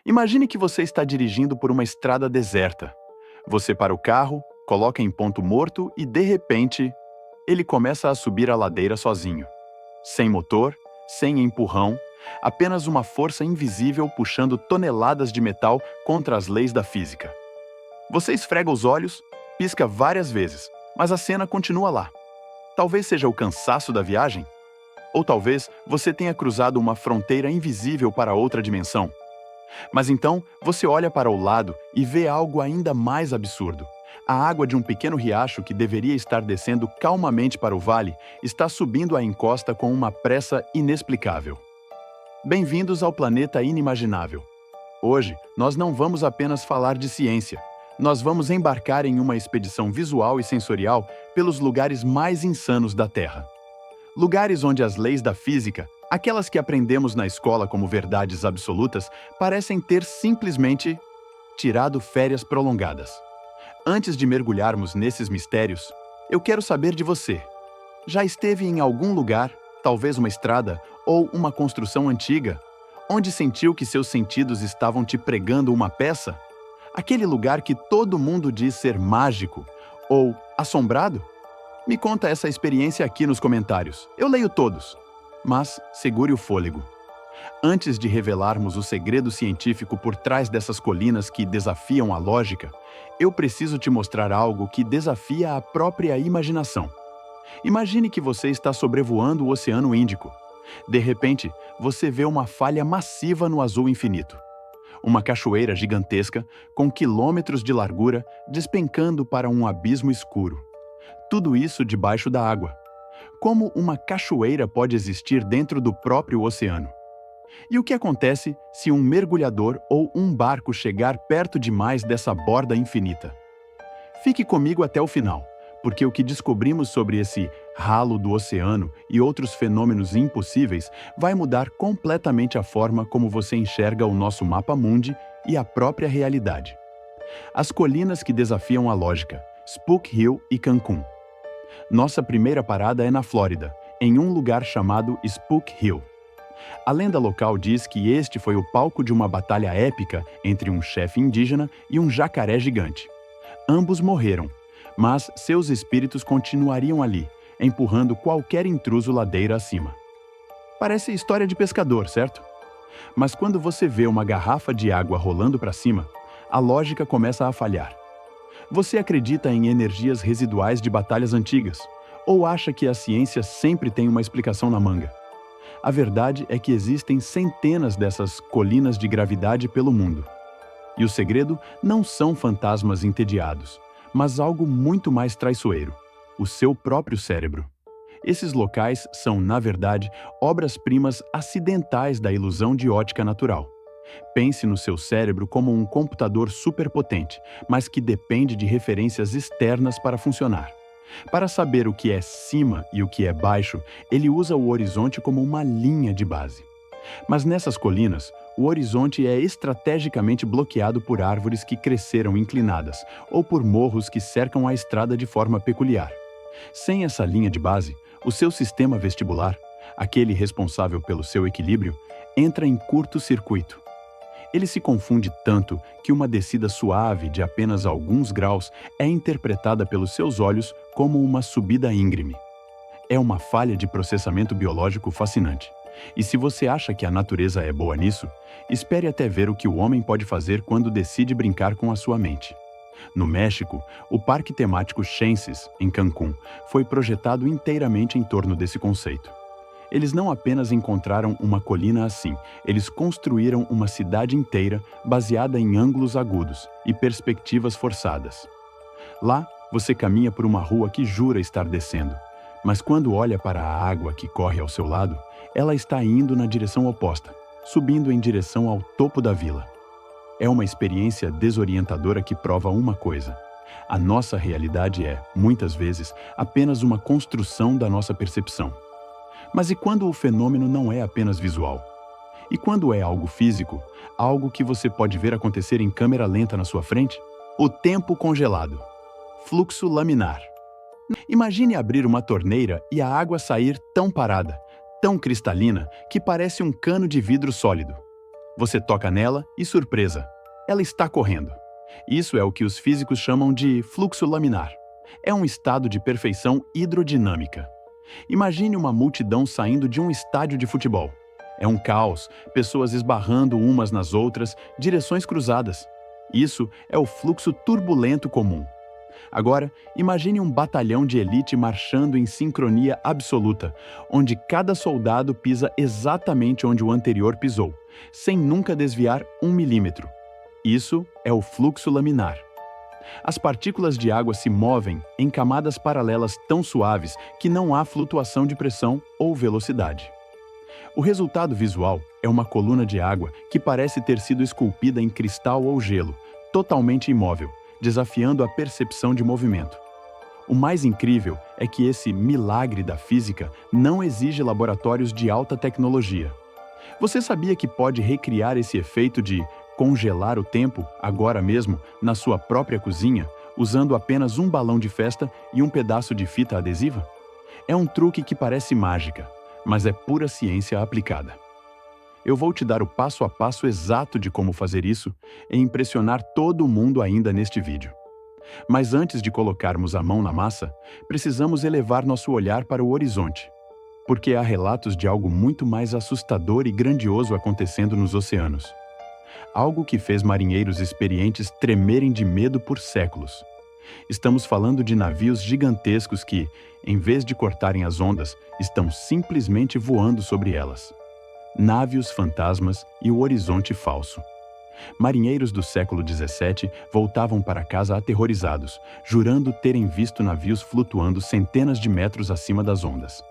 Imagine que você está dirigindo por uma estrada deserta. Você para o carro, coloca em ponto morto e, de repente, ele começa a subir a ladeira sozinho. Sem motor, sem empurrão, apenas uma força invisível puxando toneladas de metal contra as leis da física. Você esfrega os olhos, pisca várias vezes, mas a cena continua lá. Talvez seja o cansaço da viagem? Ou talvez você tenha cruzado uma fronteira invisível para outra dimensão. Mas então, você olha para o lado e vê algo ainda mais absurdo. A água de um pequeno riacho que deveria estar descendo calmamente para o vale está subindo a encosta com uma pressa inexplicável. Bem-vindos ao planeta inimaginável. Hoje, nós não vamos apenas falar de ciência. Nós vamos embarcar em uma expedição visual e sensorial pelos lugares mais insanos da Terra. Lugares onde as leis da física, aquelas que aprendemos na escola como verdades absolutas, parecem ter simplesmente tirado férias prolongadas. Antes de mergulharmos nesses mistérios, eu quero saber de você. Já esteve em algum lugar, talvez uma estrada ou uma construção antiga, onde sentiu que seus sentidos estavam te pregando uma peça? Aquele lugar que todo mundo diz ser mágico ou assombrado? Me conta essa experiência aqui nos comentários. Eu leio todos. Mas segure o fôlego. Antes de revelarmos o segredo científico por trás dessas colinas que desafiam a lógica, eu preciso te mostrar algo que desafia a própria imaginação. Imagine que você está sobrevoando o Oceano Índico. De repente, você vê uma falha massiva no azul infinito. Uma cachoeira gigantesca, com quilômetros de largura, despencando para um abismo escuro. Tudo isso debaixo da água. Como uma cachoeira pode existir dentro do próprio oceano? E o que acontece se um mergulhador ou um barco chegar perto demais dessa borda infinita? Fique comigo até o final, porque o que descobrimos sobre esse ralo do oceano e outros fenômenos impossíveis vai mudar completamente a forma como você enxerga o nosso mapa mundi e a própria realidade. As colinas que desafiam a lógica, Spook Hill e Cancún. Nossa primeira parada é na Flórida, em um lugar chamado Spook Hill. A lenda local diz que este foi o palco de uma batalha épica entre um chefe indígena e um jacaré gigante. Ambos morreram, mas seus espíritos continuariam ali, empurrando qualquer intruso ladeira acima. Parece história de pescador, certo? Mas quando você vê uma garrafa de água rolando para cima, a lógica começa a falhar. Você acredita em energias residuais de batalhas antigas? Ou acha que a ciência sempre tem uma explicação na manga? A verdade é que existem centenas dessas colinas de gravidade pelo mundo. E o segredo não são fantasmas entediados, mas algo muito mais traiçoeiro: o seu próprio cérebro. Esses locais são, na verdade, obras-primas acidentais da ilusão de ótica natural. Pense no seu cérebro como um computador superpotente, mas que depende de referências externas para funcionar. Para saber o que é cima e o que é baixo, ele usa o horizonte como uma linha de base. Mas nessas colinas, o horizonte é estrategicamente bloqueado por árvores que cresceram inclinadas ou por morros que cercam a estrada de forma peculiar. Sem essa linha de base, o seu sistema vestibular, aquele responsável pelo seu equilíbrio, entra em curto-circuito. Ele se confunde tanto que uma descida suave de apenas alguns graus é interpretada pelos seus olhos como uma subida íngreme. É uma falha de processamento biológico fascinante. E se você acha que a natureza é boa nisso, espere até ver o que o homem pode fazer quando decide brincar com a sua mente. No México, o parque temático Xences, em Cancún, foi projetado inteiramente em torno desse conceito. Eles não apenas encontraram uma colina assim, eles construíram uma cidade inteira baseada em ângulos agudos e perspectivas forçadas. Lá, você caminha por uma rua que jura estar descendo, mas quando olha para a água que corre ao seu lado, ela está indo na direção oposta, subindo em direção ao topo da vila. É uma experiência desorientadora que prova uma coisa: a nossa realidade é, muitas vezes, apenas uma construção da nossa percepção. Mas e quando o fenômeno não é apenas visual? E quando é algo físico, algo que você pode ver acontecer em câmera lenta na sua frente? O tempo congelado. Fluxo laminar. Imagine abrir uma torneira e a água sair tão parada, tão cristalina, que parece um cano de vidro sólido. Você toca nela e, surpresa, ela está correndo. Isso é o que os físicos chamam de fluxo laminar. É um estado de perfeição hidrodinâmica. Imagine uma multidão saindo de um estádio de futebol. É um caos, pessoas esbarrando umas nas outras, direções cruzadas. Isso é o fluxo turbulento comum. Agora, imagine um batalhão de elite marchando em sincronia absoluta, onde cada soldado pisa exatamente onde o anterior pisou, sem nunca desviar 1 milímetro. Isso é o fluxo laminar. As partículas de água se movem em camadas paralelas tão suaves que não há flutuação de pressão ou velocidade. O resultado visual é uma coluna de água que parece ter sido esculpida em cristal ou gelo, totalmente imóvel, desafiando a percepção de movimento. O mais incrível é que esse milagre da física não exige laboratórios de alta tecnologia. Você sabia que pode recriar esse efeito de congelar o tempo, agora mesmo, na sua própria cozinha, usando apenas um balão de festa e um pedaço de fita adesiva? É um truque que parece mágica, mas é pura ciência aplicada. Eu vou te dar o passo a passo exato de como fazer isso e impressionar todo mundo ainda neste vídeo. Mas antes de colocarmos a mão na massa, precisamos elevar nosso olhar para o horizonte, porque há relatos de algo muito mais assustador e grandioso acontecendo nos oceanos. Algo que fez marinheiros experientes tremerem de medo por séculos. Estamos falando de navios gigantescos que, em vez de cortarem as ondas, estão simplesmente voando sobre elas. Navios fantasmas e o horizonte falso. Marinheiros do século XVII voltavam para casa aterrorizados, jurando terem visto navios flutuando centenas de metros acima das ondas.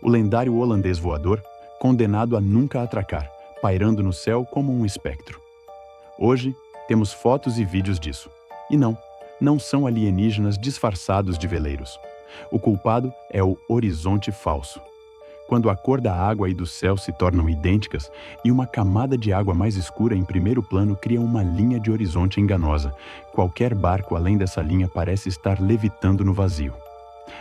O lendário holandês voador, condenado a nunca atracar, pairando no céu como um espectro. Hoje, temos fotos e vídeos disso. E não são alienígenas disfarçados de veleiros. O culpado é o horizonte falso. Quando a cor da água e do céu se tornam idênticas e uma camada de água mais escura em primeiro plano cria uma linha de horizonte enganosa, qualquer barco além dessa linha parece estar levitando no vazio.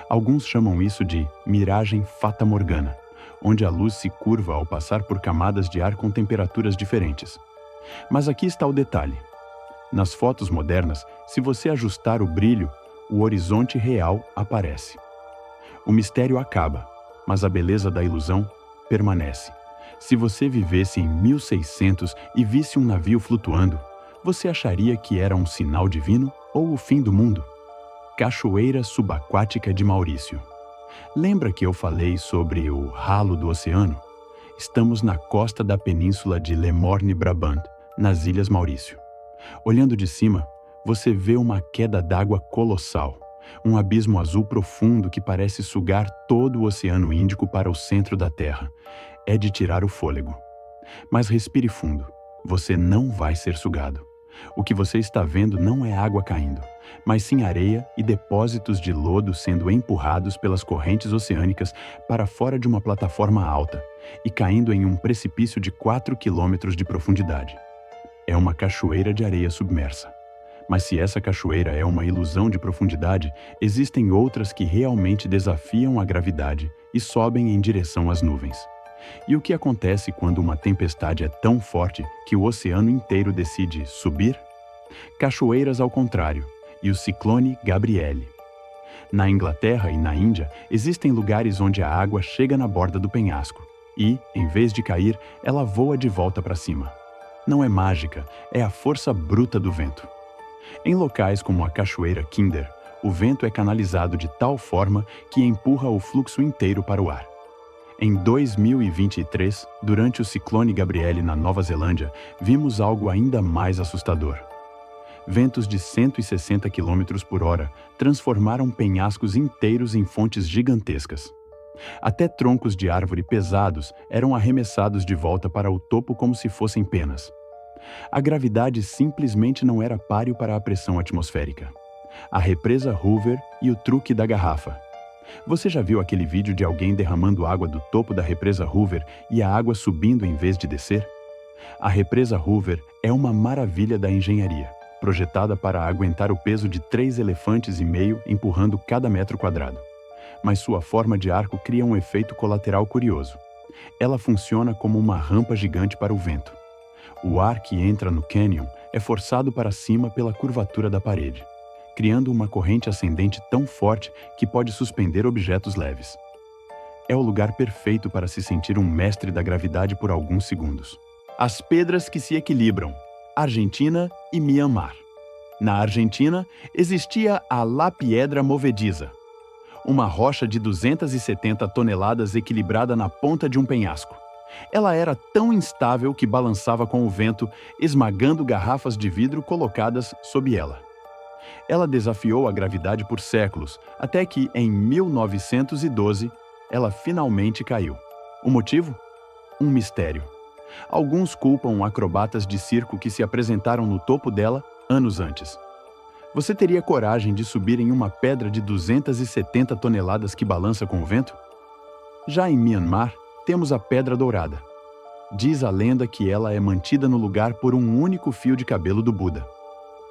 Alguns chamam isso de miragem fata morgana, onde a luz se curva ao passar por camadas de ar com temperaturas diferentes. Mas aqui está o detalhe. Nas fotos modernas, se você ajustar o brilho, o horizonte real aparece. O mistério acaba, mas a beleza da ilusão permanece. Se você vivesse em 1600 e visse um navio flutuando, você acharia que era um sinal divino ou o fim do mundo? Cachoeira subaquática de Maurício. Lembra que eu falei sobre o ralo do oceano? Estamos na costa da península de Le Morne-Brabant, nas Ilhas Maurício. Olhando de cima, você vê uma queda d'água colossal, um abismo azul profundo que parece sugar todo o Oceano Índico para o centro da Terra. É de tirar o fôlego. Mas respire fundo, você não vai ser sugado. O que você está vendo não é água caindo, mas sim areia e depósitos de lodo sendo empurrados pelas correntes oceânicas para fora de uma plataforma alta e caindo em um precipício de 4 quilômetros de profundidade. É uma cachoeira de areia submersa. Mas se essa cachoeira é uma ilusão de profundidade, existem outras que realmente desafiam a gravidade e sobem em direção às nuvens. E o que acontece quando uma tempestade é tão forte que o oceano inteiro decide subir? Cachoeiras ao contrário, e o ciclone Gabrielle. Na Inglaterra e na Índia, existem lugares onde a água chega na borda do penhasco e, em vez de cair, ela voa de volta para cima. Não é mágica, é a força bruta do vento. Em locais como a Cachoeira Kinder, o vento é canalizado de tal forma que empurra o fluxo inteiro para o ar. Em 2023, durante o ciclone Gabrielle na Nova Zelândia, vimos algo ainda mais assustador. Ventos de 160 km por hora transformaram penhascos inteiros em fontes gigantescas. Até troncos de árvore pesados eram arremessados de volta para o topo como se fossem penas. A gravidade simplesmente não era páreo para a pressão atmosférica. A represa Hoover e o truque da garrafa. Você já viu aquele vídeo de alguém derramando água do topo da represa Hoover e a água subindo em vez de descer? A represa Hoover é uma maravilha da engenharia, projetada para aguentar o peso de 3,5 elefantes empurrando cada metro quadrado. Mas sua forma de arco cria um efeito colateral curioso. Ela funciona como uma rampa gigante para o vento. O ar que entra no cânion é forçado para cima pela curvatura da parede, criando uma corrente ascendente tão forte que pode suspender objetos leves. É o lugar perfeito para se sentir um mestre da gravidade por alguns segundos. As pedras que se equilibram: Argentina e Mianmar. Na Argentina, existia a La Piedra Movediza, uma rocha de 270 toneladas equilibrada na ponta de um penhasco. Ela era tão instável que balançava com o vento, esmagando garrafas de vidro colocadas sob ela. Ela desafiou a gravidade por séculos, até que, em 1912, ela finalmente caiu. O motivo? Um mistério. Alguns culpam acrobatas de circo que se apresentaram no topo dela anos antes. Você teria coragem de subir em uma pedra de 270 toneladas que balança com o vento? Já em Mianmar, temos a Pedra Dourada. Diz a lenda que ela é mantida no lugar por um único fio de cabelo do Buda.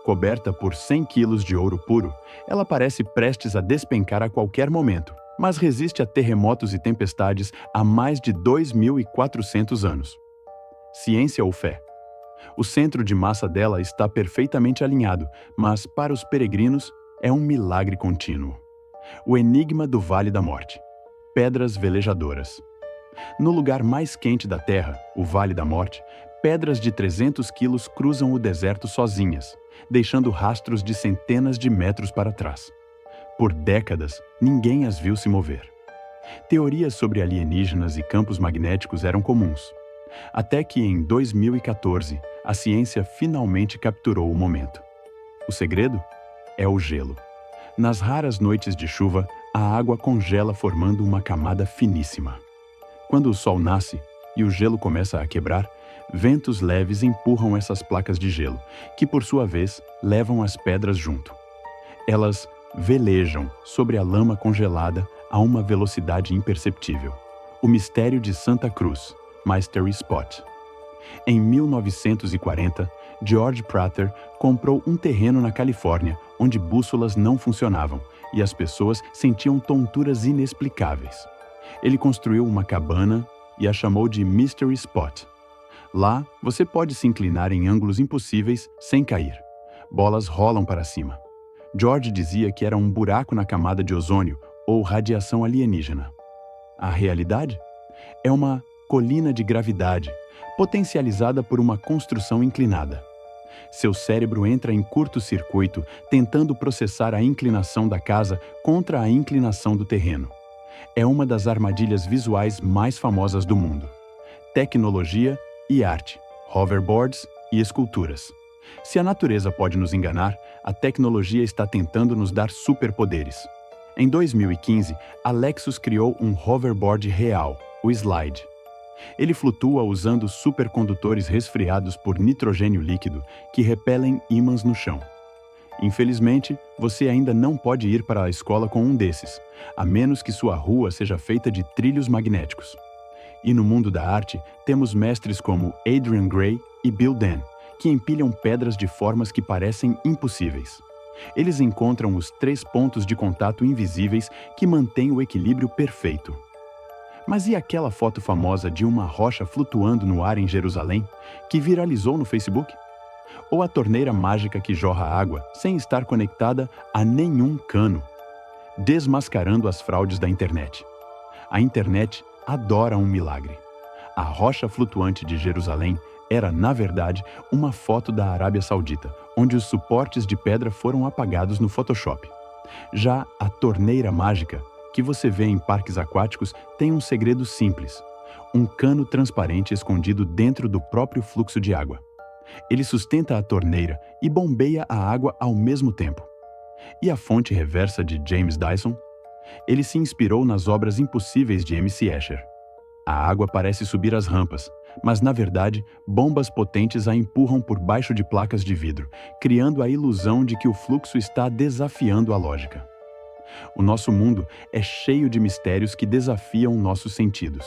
Coberta por 100 quilos de ouro puro, ela parece prestes a despencar a qualquer momento, mas resiste a terremotos e tempestades há mais de 2.400 anos. Ciência ou fé? O centro de massa dela está perfeitamente alinhado, mas para os peregrinos é um milagre contínuo. O enigma do Vale da Morte. Pedras velejadoras. No lugar mais quente da Terra, o Vale da Morte, pedras de 300 quilos cruzam o deserto sozinhas, deixando rastros de centenas de metros para trás. Por décadas, ninguém as viu se mover. Teorias sobre alienígenas e campos magnéticos eram comuns. Até que, em 2014, a ciência finalmente capturou o momento. O segredo? É o gelo. Nas raras noites de chuva, a água congela formando uma camada finíssima. Quando o sol nasce e o gelo começa a quebrar, ventos leves empurram essas placas de gelo, que por sua vez levam as pedras junto. Elas velejam sobre a lama congelada a uma velocidade imperceptível. O mistério de Santa Cruz, Mystery Spot. Em 1940, George Prater comprou um terreno na Califórnia onde bússolas não funcionavam e as pessoas sentiam tonturas inexplicáveis. Ele construiu uma cabana e a chamou de Mystery Spot. Lá, você pode se inclinar em ângulos impossíveis sem cair. Bolas rolam para cima. George dizia que era um buraco na camada de ozônio ou radiação alienígena. A realidade? É uma colina de gravidade, potencializada por uma construção inclinada. Seu cérebro entra em curto-circuito, tentando processar a inclinação da casa contra a inclinação do terreno. É uma das armadilhas visuais mais famosas do mundo. Tecnologia e arte, hoverboards e esculturas. Se a natureza pode nos enganar, a tecnologia está tentando nos dar superpoderes. Em 2015, a Lexus criou um hoverboard real, o Slide. Ele flutua usando supercondutores resfriados por nitrogênio líquido que repelem ímãs no chão. Infelizmente, você ainda não pode ir para a escola com um desses, a menos que sua rua seja feita de trilhos magnéticos. E no mundo da arte, temos mestres como Adrian Gray e Bill Dan, que empilham pedras de formas que parecem impossíveis. Eles encontram os 3 pontos de contato invisíveis que mantêm o equilíbrio perfeito. Mas e aquela foto famosa de uma rocha flutuando no ar em Jerusalém, que viralizou no Facebook? Ou a torneira mágica que jorra água sem estar conectada a nenhum cano, desmascarando as fraudes da internet? A internet adora um milagre. A rocha flutuante de Jerusalém era, na verdade, uma foto da Arábia Saudita, onde os suportes de pedra foram apagados no Photoshop. Já a torneira mágica, que você vê em parques aquáticos, tem um segredo simples: um cano transparente escondido dentro do próprio fluxo de água. Ele sustenta a torneira e bombeia a água ao mesmo tempo. E a fonte reversa de James Dyson? Ele se inspirou nas obras impossíveis de M.C. Escher. A água parece subir as rampas, mas na verdade, bombas potentes a empurram por baixo de placas de vidro, criando a ilusão de que o fluxo está desafiando a lógica. O nosso mundo é cheio de mistérios que desafiam nossos sentidos.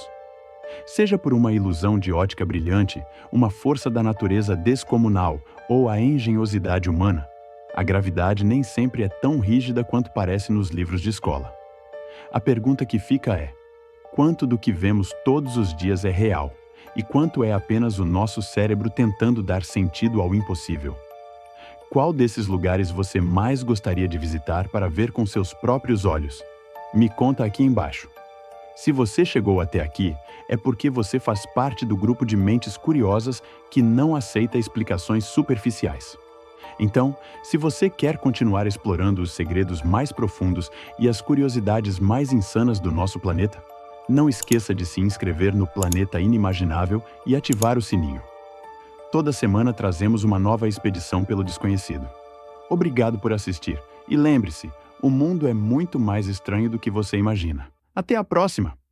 Seja por uma ilusão de ótica brilhante, uma força da natureza descomunal ou a engenhosidade humana, a gravidade nem sempre é tão rígida quanto parece nos livros de escola. A pergunta que fica é: quanto do que vemos todos os dias é real? e quanto é apenas o nosso cérebro tentando dar sentido ao impossível. Qual desses lugares você mais gostaria de visitar para ver com seus próprios olhos? Me conta aqui embaixo. Se você chegou até aqui, é porque você faz parte do grupo de mentes curiosas que não aceita explicações superficiais. Então, se você quer continuar explorando os segredos mais profundos e as curiosidades mais insanas do nosso planeta, não esqueça de se inscrever no Planeta Inimaginável e ativar o sininho. Toda semana trazemos uma nova expedição pelo desconhecido. Obrigado por assistir e lembre-se, o mundo é muito mais estranho do que você imagina. Até a próxima!